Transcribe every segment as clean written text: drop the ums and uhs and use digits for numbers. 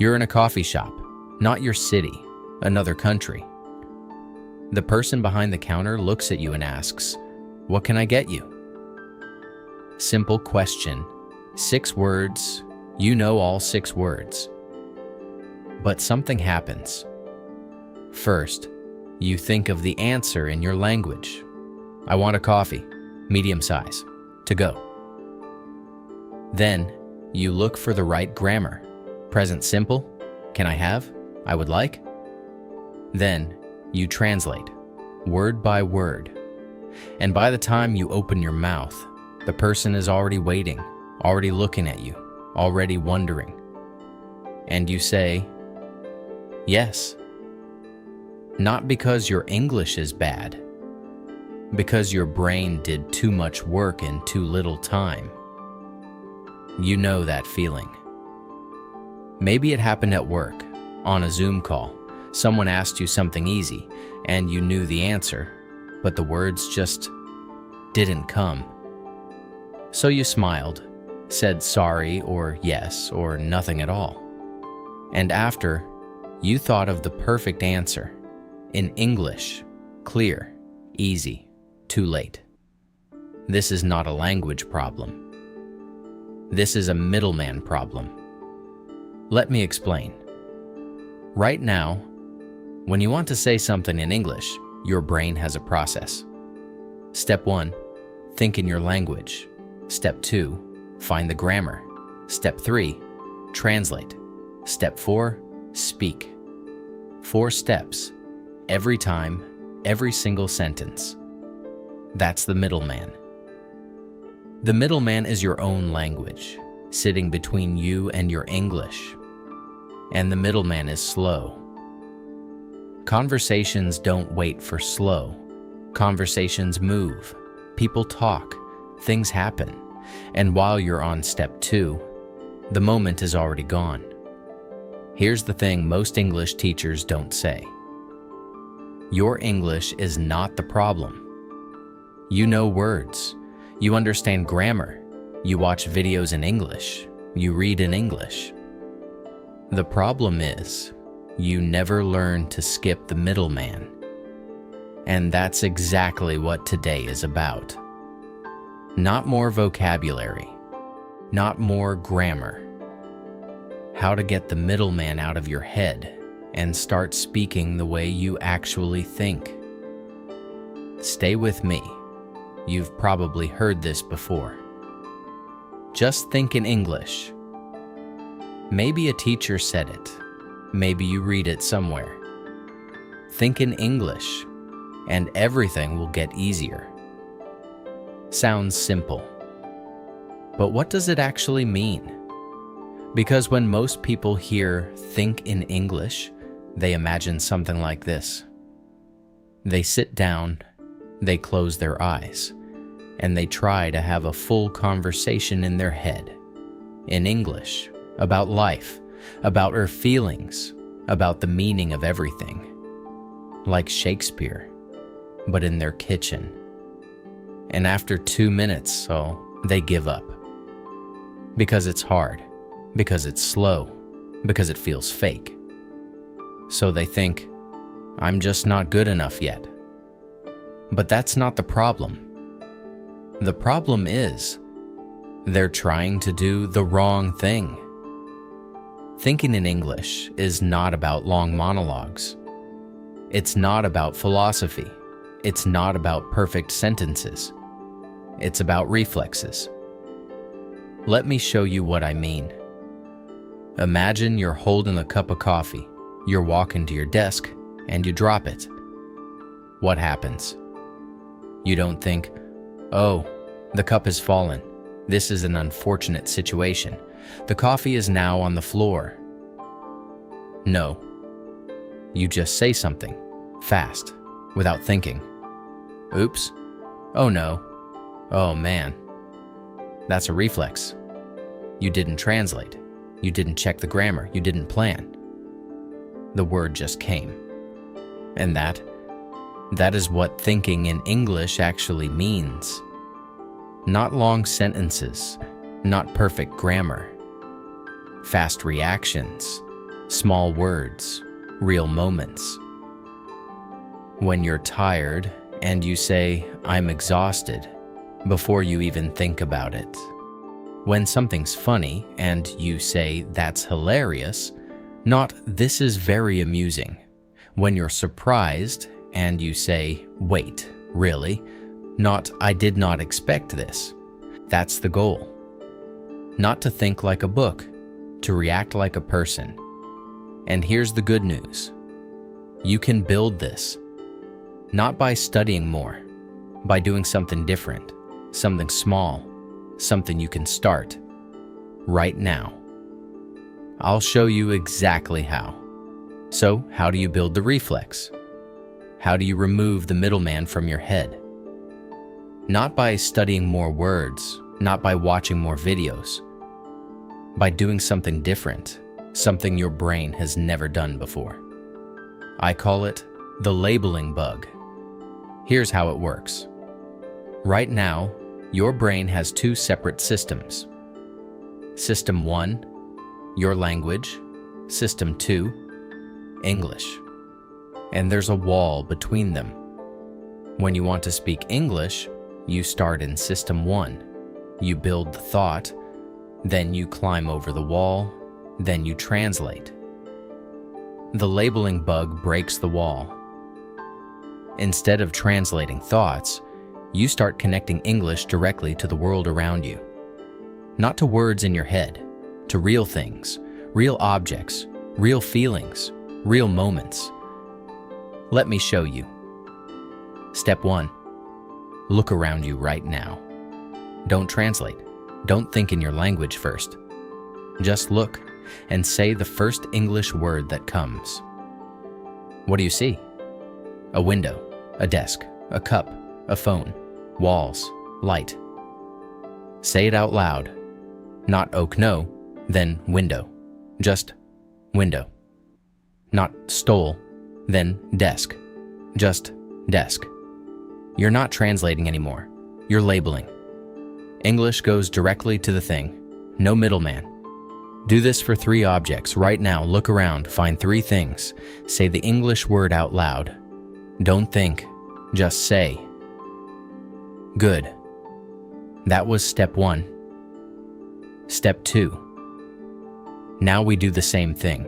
You're in a coffee shop, not your city, another country. The person behind the counter looks at you and asks, "What can I get you?" Simple question, 6 words, you know all 6 words. But something happens. First, you think of the answer in your language. I want a coffee, medium size, to go. Then, you look for the right grammar. Present simple, can I have, I would like. Then, you translate, word by word. And by the time you open your mouth, the person is already waiting, already looking at you, already wondering. And you say, yes. Not because your English is bad, because your brain did too much work in too little time. You know that feeling. Maybe it happened at work, on a Zoom call. Someone asked you something easy, and you knew the answer, but the words just didn't come. So you smiled, said sorry or yes or nothing at all. And after, you thought of the perfect answer, in English, clear, easy, too late. This is not a language problem. This is a middleman problem. Let me explain. Right now, when you want to say something in English, your brain has a process. Step 1, think in your language. Step 2, find the grammar. Step 3, translate. Step 4, speak. 4 steps, every time, every single sentence. That's the middleman. The middleman is your own language, sitting between you and your English. And the middleman is slow. Conversations don't wait for slow. Conversations move. People talk. Things happen. And while you're on step 2, the moment is already gone. Here's the thing most English teachers don't say. Your English is not the problem. You know words. You understand grammar. You watch videos in English. You read in English. The problem is, you never learn to skip the middleman. And that's exactly what today is about. Not more vocabulary, not more grammar. How to get the middleman out of your head and start speaking the way you actually think. Stay with me. You've probably heard this before. Just think in English. Maybe a teacher said it. Maybe you read it somewhere. Think in English, and everything will get easier. Sounds simple. But what does it actually mean? Because when most people hear "think in English," they imagine something like this. They sit down, they close their eyes, and they try to have a full conversation in their head, in English, about life, about her feelings, about the meaning of everything. Like Shakespeare, but in their kitchen. And after 2 minutes, they give up. Because it's hard, because it's slow, because it feels fake. So they think, I'm just not good enough yet. But that's not the problem. The problem is, they're trying to do the wrong thing. Thinking in English is not about long monologues. It's not about philosophy. It's not about perfect sentences. It's about reflexes. Let me show you what I mean. Imagine you're holding a cup of coffee. You're walking to your desk and you drop it. What happens? You don't think, oh, the cup has fallen. This is an unfortunate situation. The coffee is now on the floor. No. You just say something, fast, without thinking. Oops. Oh no. Oh man. That's a reflex. You didn't translate. You didn't check the grammar. You didn't plan. The word just came. And that is what thinking in English actually means. Not long sentences, not perfect grammar. Fast reactions, small words, real moments. When you're tired and you say, "I'm exhausted," before you even think about it. When something's funny and you say, "That's hilarious," not, "This is very amusing." When you're surprised and you say, "Wait, really?" Not, "I did not expect this." That's the goal. Not to think like a book, to react like a person. And here's the good news. You can build this. Not by studying more, by doing something different, something small, something you can start right now. I'll show you exactly how. So, how do you build the reflex? How do you remove the middleman from your head? Not by studying more words, not by watching more videos, by doing something different, something your brain has never done before. I call it the labeling bug. Here's how it works. Right now, your brain has two separate systems. System 1, your language. System 2, English. And there's a wall between them. When you want to speak English, you start in System 1. You build the thought, then you climb over the wall, then you translate. The labeling bug breaks the wall. Instead of translating thoughts, you start connecting English directly to the world around you. Not to words in your head, to real things, real objects, real feelings, real moments. Let me show you. Step 1. Look around you right now. Don't translate. Don't think in your language first. Just look and say the first English word that comes. What do you see? A window, a desk, a cup, a phone, walls, light. Say it out loud. Not oak no, then window. Just window. Not stole, then desk. Just desk. You're not translating anymore. You're labeling. English goes directly to the thing. No middleman. Do this for 3 objects. Right now, look around, find 3 things. Say the English word out loud. Don't think, just say. Good. That was step 1. Step 2. Now we do the same thing,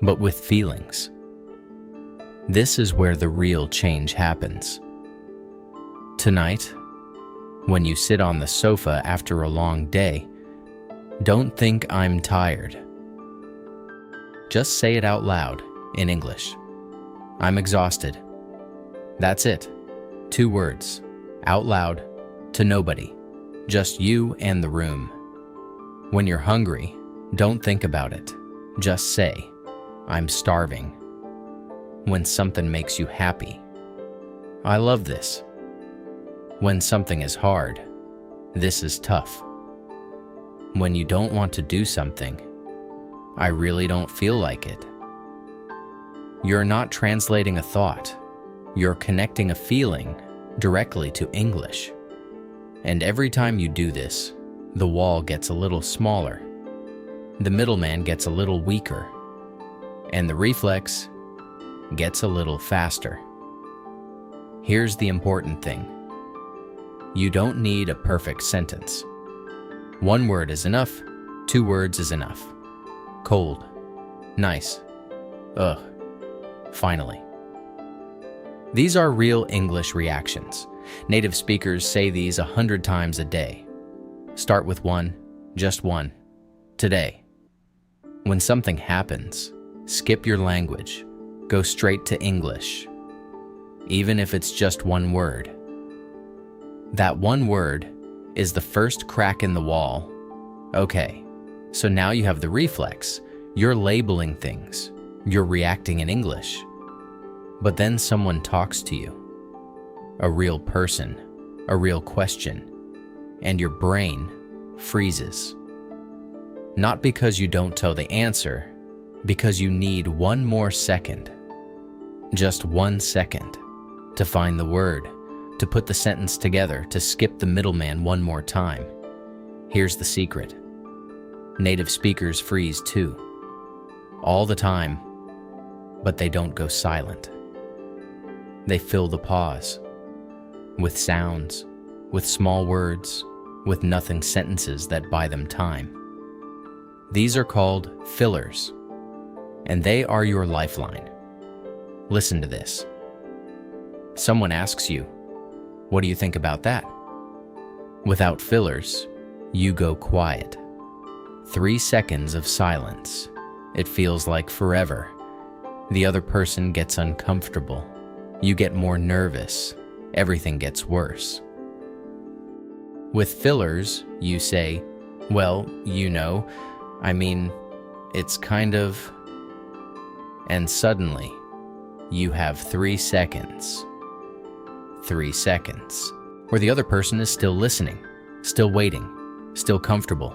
but with feelings. This is where the real change happens. Tonight, when you sit on the sofa after a long day, don't think "I'm tired." Just say it out loud in English. "I'm exhausted." That's it. 2 words, out loud, to nobody, just you and the room. When you're hungry, don't think about it. Just say, "I'm starving." When something makes you happy, "I love this." When something is hard, "This is tough." When you don't want to do something, "I really don't feel like it." You're not translating a thought. You're connecting a feeling directly to English. And every time you do this, the wall gets a little smaller. The middleman gets a little weaker. And the reflex gets a little faster. Here's the important thing. You don't need a perfect sentence. 1 word is enough, 2 words is enough. Cold, nice, ugh, finally. These are real English reactions. Native speakers say these 100 times a day. Start with 1, just 1, today. When something happens, skip your language, go straight to English. Even if it's just 1 word. That 1 word is the first crack in the wall. Okay, so now you have the reflex. You're labeling things. You're reacting in English. But then someone talks to you. A real person, a real question, and your brain freezes. Not because you don't tell the answer, because you need 1 more second. Just 1 second to find the word, to put the sentence together, to skip the middleman 1 more time. Here's the secret. Native speakers freeze too. all the time, but they don't go silent. They fill the pause with sounds, with small words, with nothing sentences that buy them time. These are called fillers, and they are your lifeline. Listen to this. Someone asks you, "What do you think about that?" Without fillers, you go quiet. 3 seconds of silence. It feels like forever. The other person gets uncomfortable. You get more nervous. Everything gets worse. With fillers, you say, "Well, it's kind of..." And suddenly, you have 3 seconds. 3 seconds. Where the other person is still listening, still waiting, still comfortable.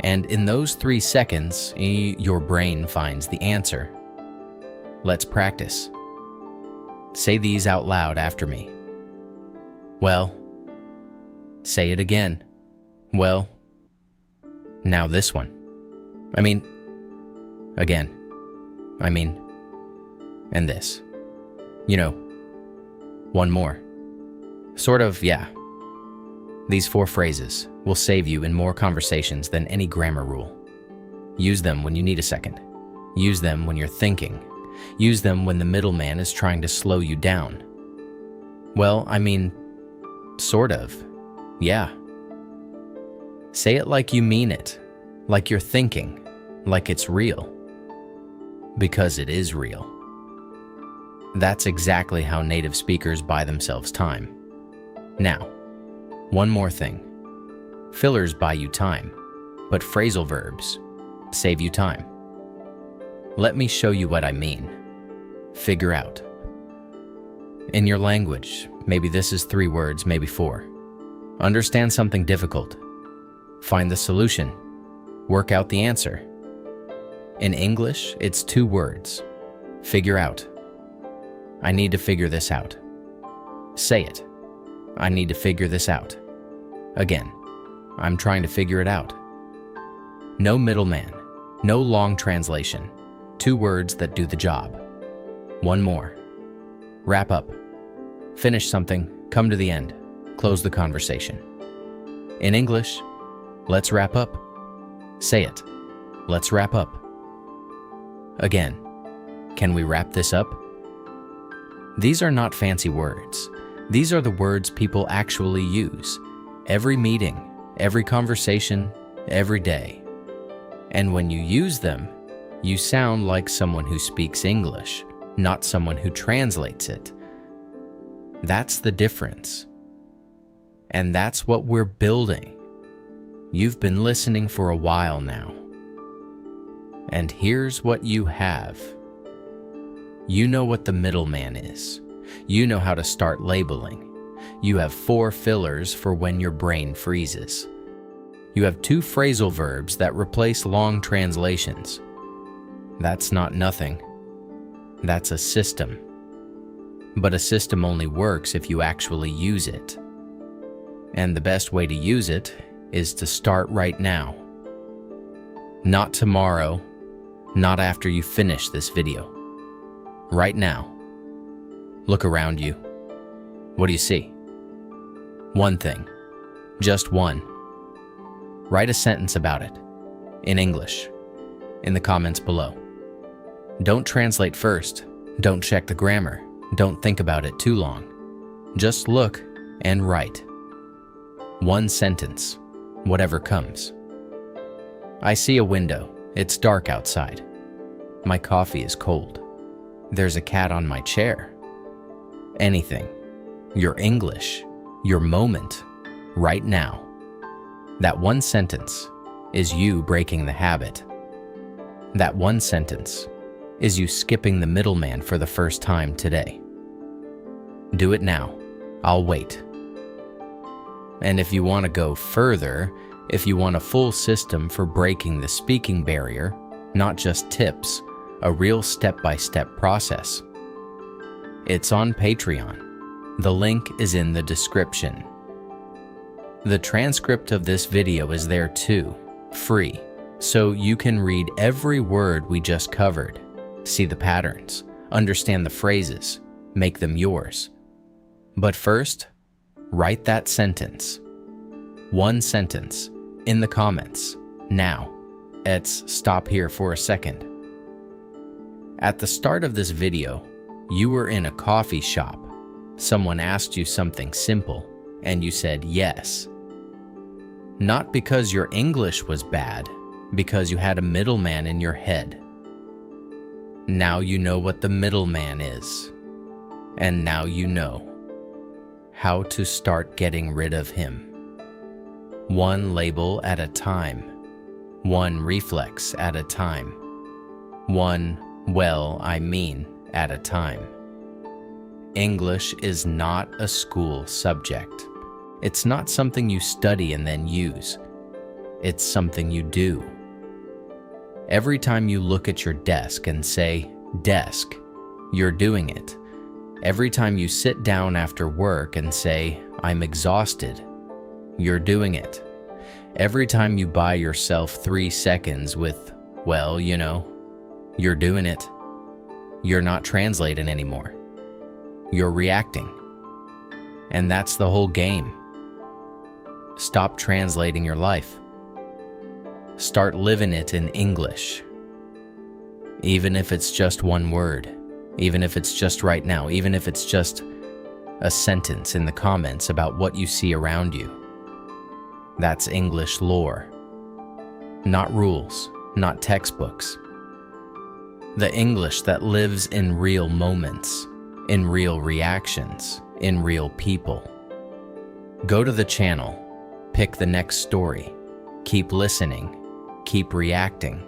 And in those 3 seconds, your brain finds the answer. Let's practice. Say these out loud after me. Well. Say it again. Well. Now this one. Again. And this. One more. Sort of, yeah. These 4 phrases will save you in more conversations than any grammar rule. Use them when you need a second. Use them when you're thinking. Use them when the middleman is trying to slow you down. Well, sort of, yeah. Say it like you mean it, like you're thinking, like it's real. Because it is real. That's exactly how native speakers buy themselves time. Now, one more thing. Fillers buy you time, but phrasal verbs save you time. Let me show you what I mean. Figure out. In your language, maybe this is 3 words, maybe 4. Understand something difficult. Find the solution. Work out the answer. In English, it's 2 words. Figure out. I need to figure this out. Say it. I need to figure this out. Again, I'm trying to figure it out. No middleman, no long translation. 2 words that do the job. One more. Wrap up. Finish something, come to the end, close the conversation. In English, let's wrap up. Say it. Let's wrap up. Again, can we wrap this up? These are not fancy words. These are the words people actually use. Every meeting, every conversation, every day. And when you use them, you sound like someone who speaks English, not someone who translates it. That's the difference. And that's what we're building. You've been listening for a while now. And here's what you have. You know what the middleman is. You know how to start labeling. You have 4 fillers for when your brain freezes. You have 2 phrasal verbs that replace long translations. That's not nothing. That's a system. But a system only works if you actually use it. And the best way to use it is to start right now. Not tomorrow, not after you finish this video. Right now. Look around you. What do you see? One thing. Just one. Write a sentence about it. In English. In the comments below. Don't translate first. Don't check the grammar. Don't think about it too long. Just look and write. One sentence. Whatever comes. I see a window. It's dark outside. My coffee is cold. There's a cat on my chair. Anything. Your English. Your moment. Right now. That one sentence is you breaking the habit. That one sentence is you skipping the middleman for the first time today. Do it now. I'll wait. And if you want to go further, if you want a full system for breaking the speaking barrier, not just tips, a real step-by-step process, it's on Patreon. The link is in the description. The transcript of this video is there too, free. So you can read every word we just covered, see the patterns, understand the phrases, make them yours. But first, write that sentence. One sentence in the comments. Now, let's stop here for a second. At the start of this video, you were in a coffee shop. Someone asked you something simple, and you said yes. Not because your English was bad, because you had a middleman in your head. Now you know what the middleman is, and now you know how to start getting rid of him. One label at a time, one reflex at a time, one "well, I mean" at a time. English is not a school subject. It's not something you study and then use. It's something you do. Every time you look at your desk and say, "desk," you're doing it. Every time you sit down after work and say, "I'm exhausted," you're doing it. Every time you buy yourself 3 seconds with, "well, you know," you're doing it. You're not translating anymore. You're reacting. And that's the whole game. Stop translating your life. Start living it in English. Even if it's just one word, even if it's just right now, even if it's just a sentence in the comments about what you see around you. That's English lore. Not rules, not textbooks. The English that lives in real moments, in real reactions, in real people. Go to the channel, pick the next story, keep listening, keep reacting.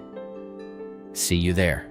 See you there.